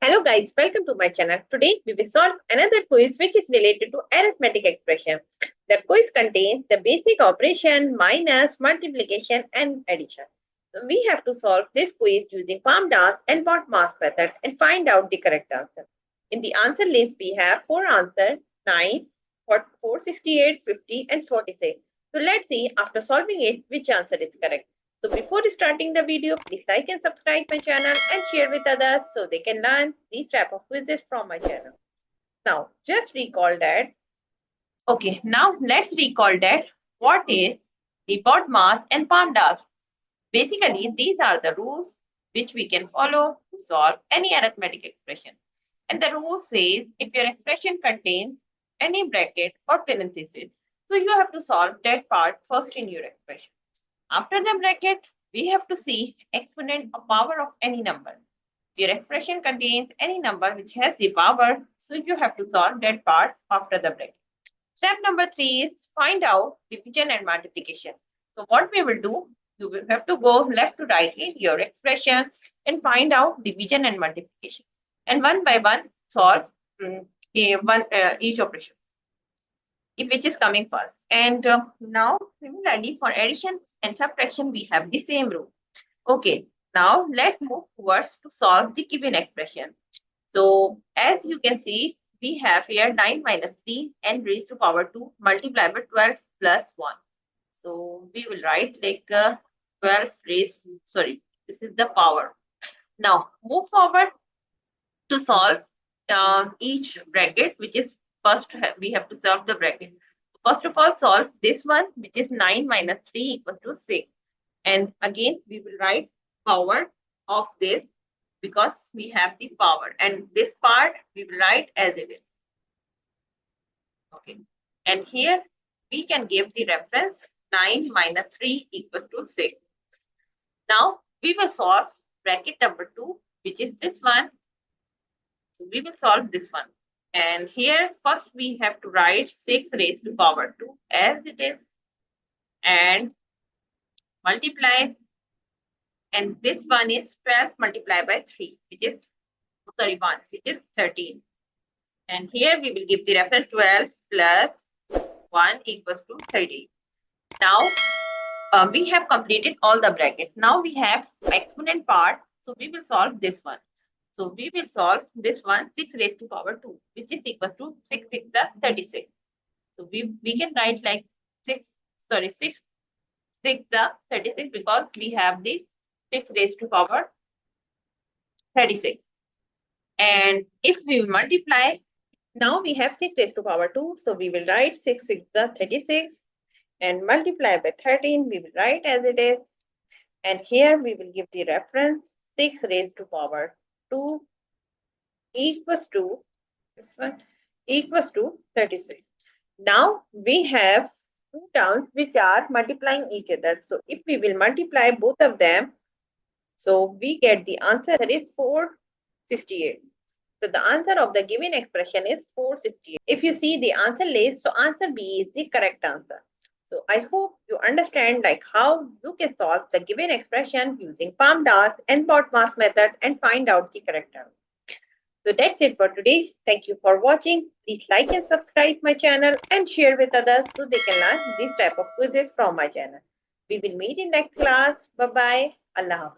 Hello guys, welcome to my channel. Today we will solve another quiz which is related to arithmetic expression. The quiz contains the basic operation, minus, multiplication and addition. So we have to solve this quiz using PAMDAS and BODMAS method and find out the correct answer. In the answer list we have 4 answers, 9, 468, 50 and 46. So let's see after solving it which answer is correct. So before starting the video, please like and subscribe my channel and share with others so they can learn these type of quizzes from my channel. Now, just recall that. Okay, now let's recall that what is the BODMAS and PAMDAS. Basically, these are the rules which we can follow to solve any arithmetic expression. And the rule says if your expression contains any bracket or parenthesis, so you have to solve that part first in your expression. After the bracket, we have to see exponent or power of any number. If your expression contains any number which has the power, so you have to solve that part after the bracket. Step number 3 is find out division and multiplication. So what we will do, you will have to go left to right in your expression and find out division and multiplication. And one by one solve each operation, which is coming first. And now similarly for addition and subtraction we have the same rule. Okay, now let's move towards to solve the given expression. So as you can see, we have here 9 minus 3 n raised to power 2 multiplied by 12 plus 1. So we will write like 12 raised, this is the power. Now move forward to solve each bracket, which is first we have to solve the bracket. First of all, solve this one, which is 9 minus 3 equals to 6. And again, we will write power of this because we have the power. And this part we will write as it is. Okay. And here we can give the reference 9 minus 3 equals to 6. Now we will solve bracket number 2, which is this one. So we will solve this one. And here first we have to write 6 raised to power 2 as it is and multiply. And this one is 12 multiplied by 3, which is 1, which is 13. And here we will give the reference 12 plus 1 equals to 13. Now we have completed all the brackets. Now we have exponent part. So we will solve this one. So we will solve this one 6 raised to power 2, which is equal to 6 6 the 36. So we can write like 6 the 36 because we have the 6 raised to power 36. And if we multiply, now we have 6 raised to power 2. So we will write 6 6 the 36 and multiply by 13. We will write as it is. And here we will give the reference 6 raised to power 2 equals to this one equals to 36. Now we have two terms which are multiplying each other. So if we will multiply both of them, so we get the answer is 468. So the answer of the given expression is 468. If you see the answer list, so answer B is the correct answer. So I hope you understand like how you can solve the given expression using PAMDAS and BODMAS method and find out the correct answer. So that's it for today. Thank you for watching. Please like and subscribe my channel and share with others so they can learn this type of quizzes from my channel. We will meet in next class. Bye bye. Allah Hafiz.